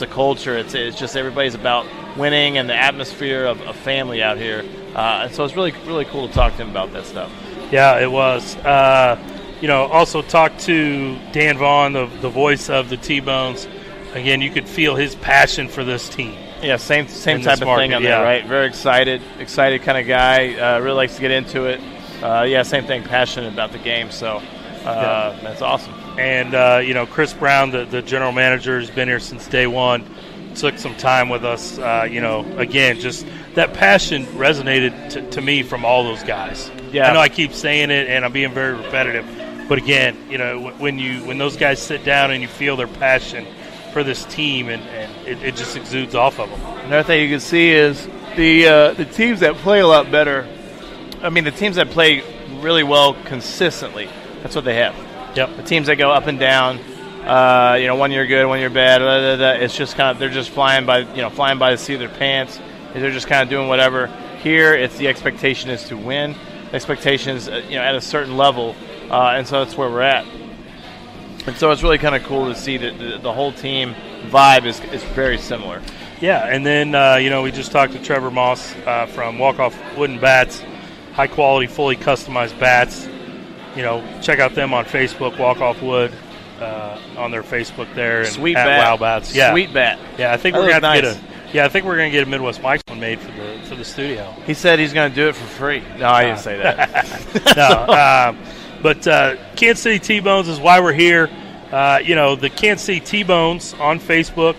a culture. It's just everybody's about winning and the atmosphere of family out here. And so it's really, really cool to talk to him about that stuff. Yeah, it was. Also talked to Dan Vaughan, the voice of the T-Bones. Again, you could feel his passion for this team. Yeah, same type of thing on there, right? Very excited kind of guy. Really likes to get into it. Same thing, passionate about the game. So that's awesome. And, Chris Browne, the general manager, has been here since day one, took some time with us. Again, just that passion resonated to me from all those guys. Yeah. I know I keep saying it, and I'm being very repetitive. But, again, when those guys sit down and you feel their passion for this team, and it just exudes off of them. Another thing you can see is the teams that play a lot better. I mean, the teams that play really well consistently, that's what they have. Yep. The teams that go up and down, 1 year good, 1 year bad, it's just kind of, they're just flying by the seat of their pants. They're just kind of doing whatever. Here, it's the expectation is to win. The expectation is, at a certain level, and so that's where we're at. And so it's really kind of cool to see that the whole team vibe is very similar. Yeah, and then, we just talked to Trevor Moss from Walkoff Wooden Bats, high-quality, fully customized bats. Check out them on Facebook, Walkoff Wood, on their Facebook there. And Sweet at bat. Wow Bats. Yeah. Sweet bat. Yeah, I think we're going to get a Midwest Mike's one made for the studio. He said he's going to do it for free. No, I didn't say that. No. But Kansas City T-Bones is why we're here. The Kansas City T-Bones on Facebook.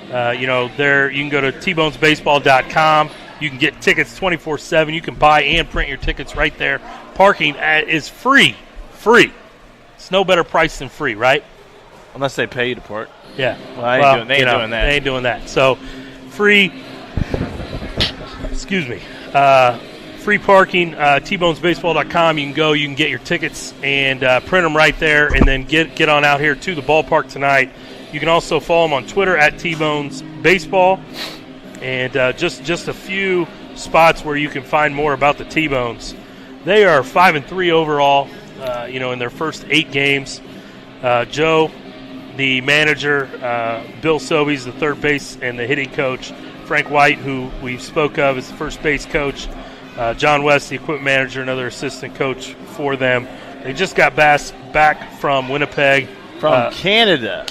There you can go to TBonesBaseball.com. You can get tickets 24/7. You can buy and print your tickets right there. Parking is free. Free. It's no better price than free, right? Unless they pay you to park. Yeah. They ain't doing that. They ain't doing that. So free. Excuse me. Free parking, TBonesBaseball.com. You can go, you can get your tickets and print them right there, and then get on out here to the ballpark tonight. You can also follow them on Twitter at TBonesBaseball, and just a few spots where you can find more about the T-Bones. They are 5-3 overall, in their first 8 games. Joe, the manager, Bill Sobeys, the third base and the hitting coach, Frank White, who we spoke of as the first base coach, John West, the equipment manager, another assistant coach for them. They just got back from Winnipeg. From Canada.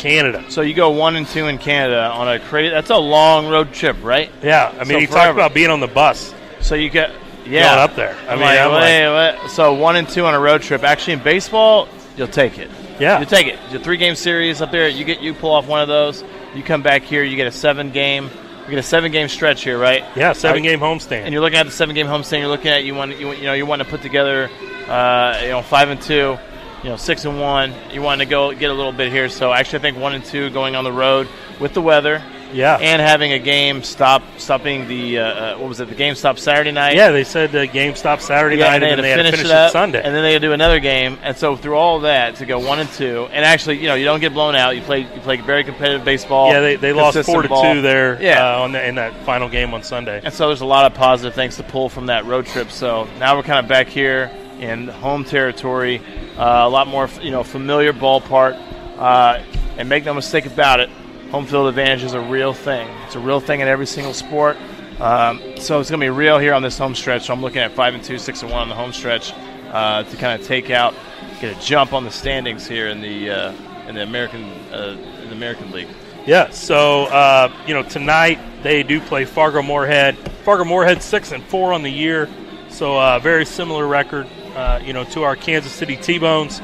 So you go 1-2 in Canada on a crazy. That's a long road trip, right? Yeah. I mean, he talked about being on the bus. So you get going up there. So 1-2 on a road trip. Actually, in baseball, you'll take it. Yeah. You take it. It's a 3-game series up there. You pull off one of those. You come back here. You get a 7-game. We get a 7-game stretch here, right? Yeah, 7-game homestand. And you're looking at the 7-game homestand. You're looking at you want to put together 5-2, 6-1. You want to go get a little bit here. So actually, I think 1-2 going on the road with the weather. Yeah. And having a game stopping the the game stopped Saturday night. Yeah, they said the game stopped Saturday night, and then they had to finish it Sunday. And then they had to do another game. And so through all of that, to go 1-2, and actually, you don't get blown out. You play very competitive baseball. Yeah, they lost 4-2 there. Yeah. In that final game on Sunday. And so there's a lot of positive things to pull from that road trip. So now we're kind of back here in home territory, a lot more familiar ballpark, and make no mistake about it. Home field advantage is a real thing. It's a real thing in every single sport. So it's going to be real here on this home stretch. So I'm looking at 5-2, 6-1 on the home stretch to kind of get a jump on the standings here in the American League. Yeah. So tonight they do play Fargo Moorhead. Fargo Moorhead 6-4 on the year. So very similar record, to our Kansas City T-Bones.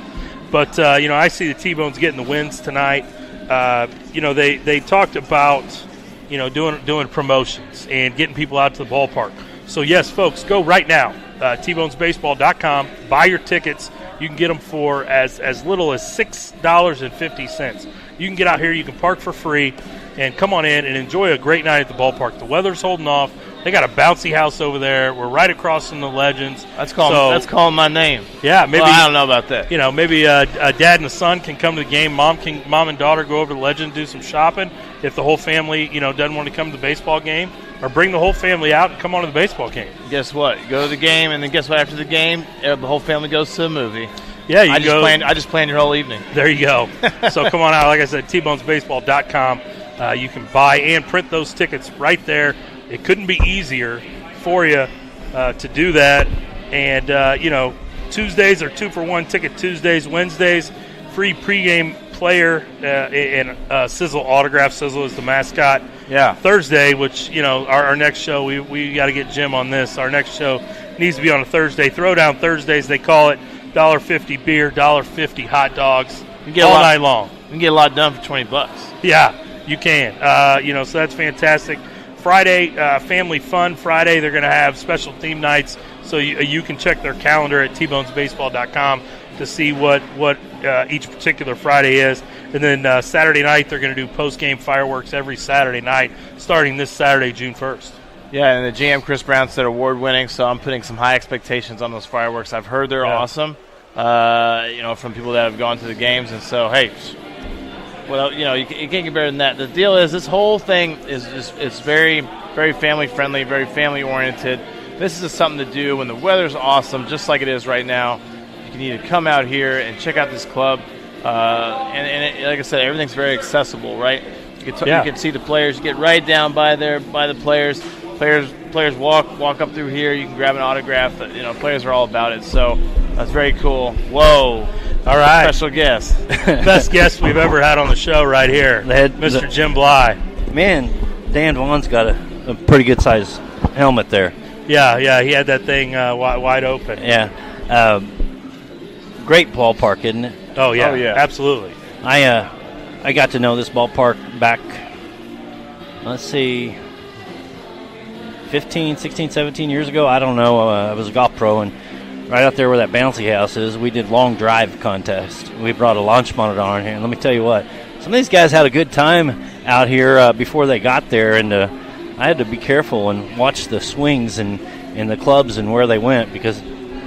But I see the T-Bones getting the wins tonight. They talked about, doing promotions and getting people out to the ballpark. So, yes, folks, go right now, TBonesBaseball.com, buy your tickets. You can get them for as little as $6.50. You can get out here, you can park for free, and come on in and enjoy a great night at the ballpark. The weather's holding off. They got a bouncy house over there. We're right across from the Legends. That's calling my name. Yeah, maybe. Well, I don't know about that. Maybe a dad and a son can come to the game. Mom and daughter go over to the Legend, do some shopping. If the whole family, doesn't want to come to the baseball game, or bring the whole family out and come on to the baseball game. Guess what? You go to the game, and then guess what? After the game, the whole family goes to a movie. Yeah, I just planned your whole evening. There you go. So come on out. Like I said, TBonesBaseball.com. You can buy and print those tickets right there. It couldn't be easier for you to do that. And, Tuesdays are 2-for-1 ticket Tuesdays. Wednesdays, free pregame player and Sizzle autograph. Sizzle is the mascot. Yeah. Thursday, which, our next show, we got to get Jim on this. Our next show needs to be on a Thursday. Throwdown Thursdays, they call it. $1.50 beer, $1.50 hot dogs all night long. You can get a lot done for $20. Yeah, you can. So that's fantastic. Friday, Family Fun Friday, they're going to have special theme nights. So you can check their calendar at tbonesbaseball.com to see what each particular Friday is. And then Saturday night, they're going to do post-game fireworks every Saturday night, starting this Saturday, June 1st. Yeah, and the GM, Chris Browne, said award-winning, so I'm putting some high expectations on those fireworks. I've heard they're awesome, from people that have gone to the games. And so, hey, well, you can't get better than that. The deal is this whole thing is very, very family-friendly, very family-oriented. This is just something to do when the weather's awesome, just like it is right now. You can either come out here and check out this club, and like I said, everything's very accessible, right? You can see the players. You get right down by the players. Players walk up through here. You can grab an autograph. Players are all about it. So that's very cool. Whoa! All right, special guest, best guest we've ever had on the show right here, Mr. Jim Bly. Man, Dan Vaughan's got a pretty good size helmet there. Yeah, he had that thing wide open. Yeah, great ballpark, isn't it? Oh yeah, absolutely. I got to know this ballpark back, let's see, 15, 16, 17 years ago. I don't know. I was a golf pro, and right out there where that bouncy house is, we did long drive contest. We brought a launch monitor on here, and let me tell you what, some of these guys had a good time out here before they got there, and I had to be careful and watch the swings and the clubs and where they went because,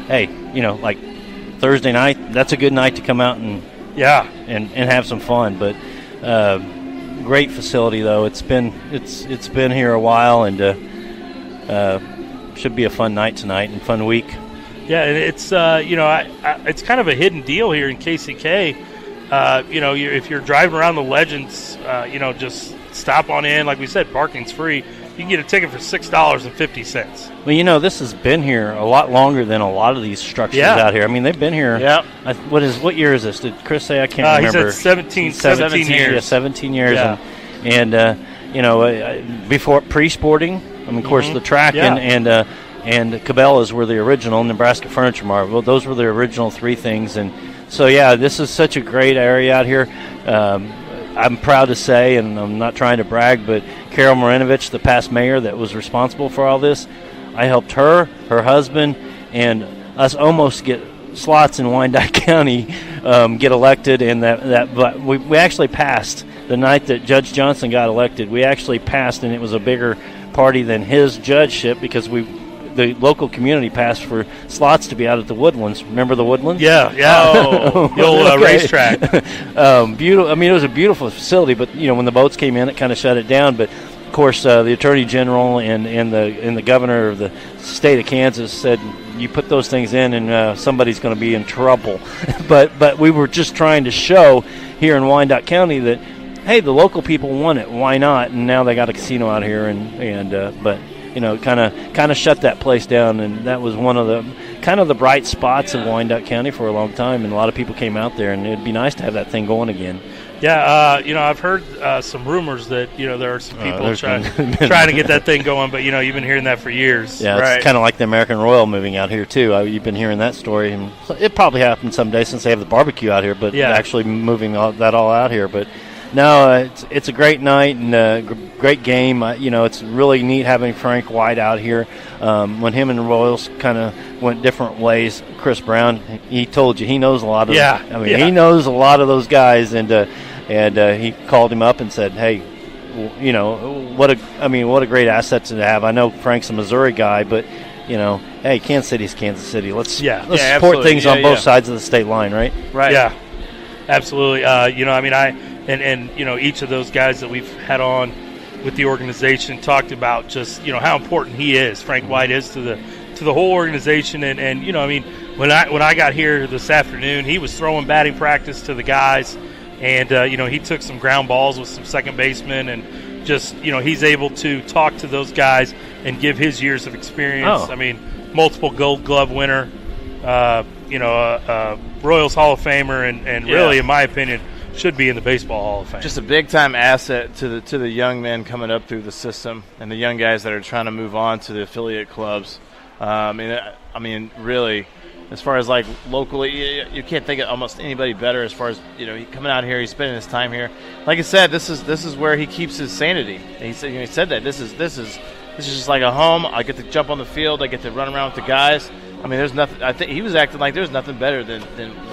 hey, like Thursday night, that's a good night to come out and have some fun. But great facility though. It's been here a while, and should be a fun night tonight and fun week. Yeah, and it's it's kind of a hidden deal here in KCK. If you're driving around the Legends, just stop on in. Like we said, parking's free. You can get a ticket for $6.50. Well, this has been here a lot longer than a lot of these structures out here. I mean, they've been here. Yeah. What year is this? Did Chris say? I can't remember. He said 17 years. Yeah, 17 years. Yeah. And before pre-sporting, of course, the track and Cabela's were the original. Nebraska Furniture Mart. Well, those were the original three things. And so, this is such a great area out here. I'm proud to say, and I'm not trying to brag, but Carol Marinovich, the past mayor that was responsible for all this, I helped her husband, and us almost get slots in Wyandotte County get elected, and but we actually passed the night that Judge Johnson got elected. We actually passed, and it was a bigger party than his judgeship because the local community passed for slots to be out at the Woodlands. Remember the Woodlands? Yeah. The old racetrack. Beautiful. I mean, it was a beautiful facility, but when the boats came in, it kind of shut it down. But of course, the Attorney General and the Governor of the state of Kansas said, "You put those things in, and somebody's going to be in trouble." but we were just trying to show here in Wyandotte County that, hey, the local people want it. Why not? And now they got a casino out here, but. Kind of shut that place down, and that was one of the bright spots of Wyandotte County for a long time, and a lot of people came out there, and it'd be nice to have that thing going again. Yeah, I've heard some rumors that there are some people trying to get that thing going, but you've been hearing that for years. Yeah, right. It's kind of like the American Royal moving out here too. You've been hearing that story, and it probably happened someday since they have the barbecue out here, but actually moving that all out here, but. No, it's a great night and a great game. It's really neat having Frank White out here. When him and the Royals kind of went different ways, Chris Browne, he told you he knows a lot of. He knows a lot of those guys, and he called him up and said, "Hey, what a great asset to have." I know Frank's a Missouri guy, but hey, Kansas City's Kansas City. Let's support things on both sides of the state line, right? Right. Yeah, absolutely. And each of those guys that we've had on with the organization talked about just how important he is, Frank White is to the whole organization. And when I got here this afternoon, he was throwing batting practice to the guys, And, he took some ground balls with some second basemen, and just, he's able to talk to those guys and give his years of experience. Oh. I mean, multiple Gold Glove winner, Royals Hall of Famer, and really, in my opinion, should be in the Baseball Hall of Fame. Just a big-time asset to the young men coming up through the system and the young guys that are trying to move on to the affiliate clubs. I mean, really, as far as like locally, you can't think of almost anybody better. As far as he coming out here, he's spending his time here. Like I said, this is where he keeps his sanity. He said that this is just like a home. I get to jump on the field. I get to run around with the guys. I mean, there's nothing. I think he was acting like there's nothing better than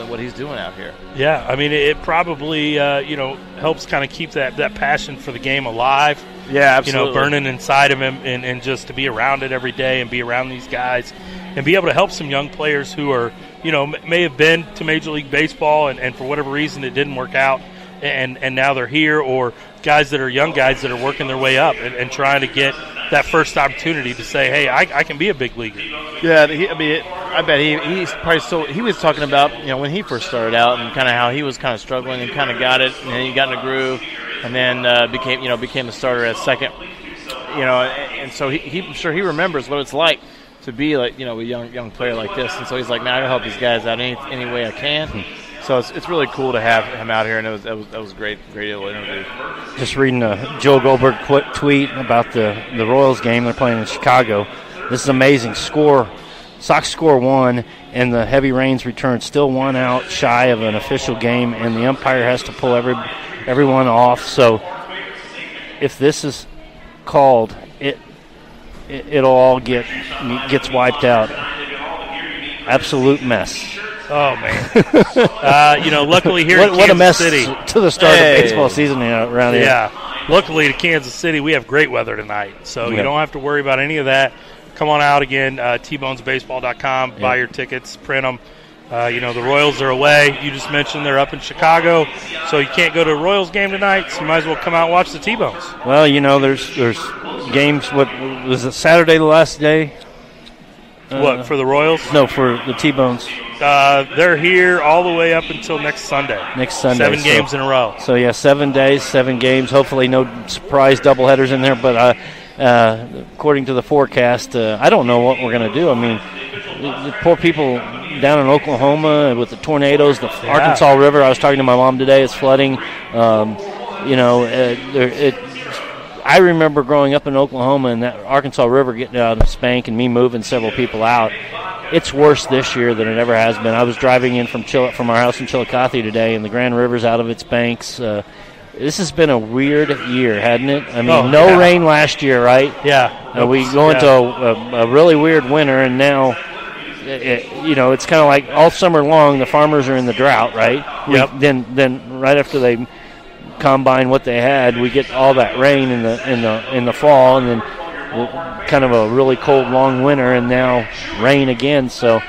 what he's doing out here. Yeah, I mean, it probably helps kind of keep that passion for the game alive. Yeah, absolutely. Burning inside of him, and just to be around it every day and be around these guys and be able to help some young players who are may have been to Major League Baseball and for whatever reason it didn't work out, and now they're here, or guys that are young guys that are working their way up and trying to get that first opportunity to say, hey, I can be a big leaguer. Yeah, I bet he's probably he was talking about when he first started out and kind of how he was kind of struggling and kind of got it, and then he got in a groove, and then became a starter at second, and so I'm sure he remembers what it's like to be like a young player like this, and so he's like, man, I gotta help these guys out any way I can. So it's really cool to have him out here, and that was a great little interview. Just reading a Joe Goldberg tweet about the Royals game they're playing in Chicago. This is amazing. Sox score 1, and the heavy rains return. Still 1 out shy of an official game, and the umpire has to pull everyone off. So if this is called, it'll all gets wiped out. Absolute mess. Oh, man. Luckily here in Kansas City. To the start of baseball season around here. Yeah. Luckily to Kansas City, we have great weather tonight. So you don't have to worry about any of that. Come on out again, TBonesBaseball.com. Buy your tickets, print them. The Royals are away. You just mentioned they're up in Chicago. So you can't go to a Royals game tonight, so you might as well come out and watch the T-Bones. Well, there's games. What was it, Saturday the last day? What, for the Royals? No, for the T-Bones. They're here all the way up until next Sunday. 7 games in a row. So, 7 days, 7 games. Hopefully no surprise doubleheaders in there. But according to the forecast, I don't know what we're going to do. I mean, the poor people down in Oklahoma with the tornadoes, the Arkansas River. I was talking to my mom today. It's flooding. I remember growing up in Oklahoma and that Arkansas River getting out of spank and me moving several people out. It's worse this year than it ever has been. I was driving in from our house in Chillicothe today, and the Grand River's out of its banks. This has been a weird year, hasn't it? I mean, rain last year, right? Yeah. We go into a really weird winter, and now, it's kind of like all summer long the farmers are in the drought, right? Yep. Then right after they combine what they had, we get all that rain in the fall, and then kind of a really cold long winter, and now rain again. So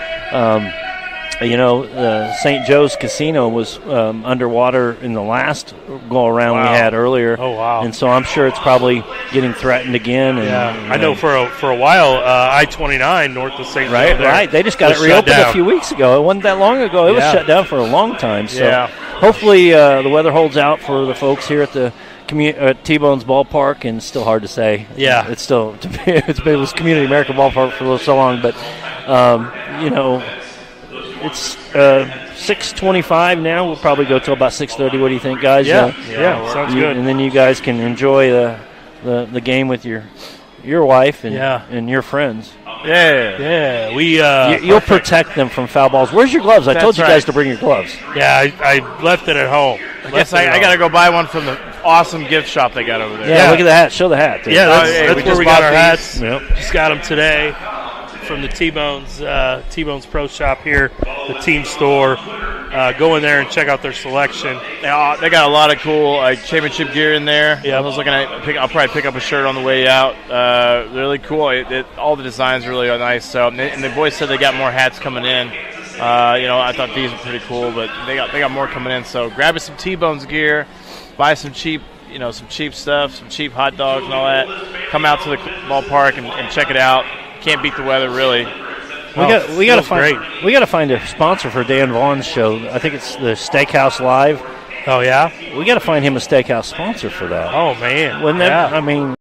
St. Joe's Casino was underwater in the last go around we had earlier. Oh wow. And so I'm sure it's probably getting threatened again. I know for a while I-29 north of St. Joe right, they just got it reopened a few weeks ago. It wasn't that long ago. It was shut down for a long time. So hopefully the weather holds out for the folks here at the T-Bones ballpark, and it's still hard to say. Yeah, it's still it was Community America ballpark for so long, but it's 6:25 now. We'll probably go till about 6:30. What do you think, guys? Yeah, sounds good. And then you guys can enjoy the game with your wife and your friends. Yeah. You'll protect them from foul balls. Where's your gloves? I told you guys to bring your gloves. Yeah, I left it at home. I guess I got to go buy one from the awesome gift shop they got over there. Yeah, look at the hat. Show the hat. Yeah, that's where we got our hats. Yep. Just got them today from the T-Bones Pro Shop here, the team store. Go in there and check out their selection. They got a lot of cool championship gear in there. Yeah, I was looking at. I'll probably pick up a shirt on the way out. Really cool. All the designs are really nice. So, and the boys said they got more hats coming in. I thought these were pretty cool, but they got more coming in. So, grab some T-Bones gear, buy some cheap stuff, some cheap hot dogs and all that. Come out to the ballpark and check it out. Can't beat the weather, really. We got to find a sponsor for Dan Vaughan's show. I think it's the Steakhouse Live. Oh, yeah? We got to find him a steakhouse sponsor for that. Oh, man. Wouldn't that? I mean,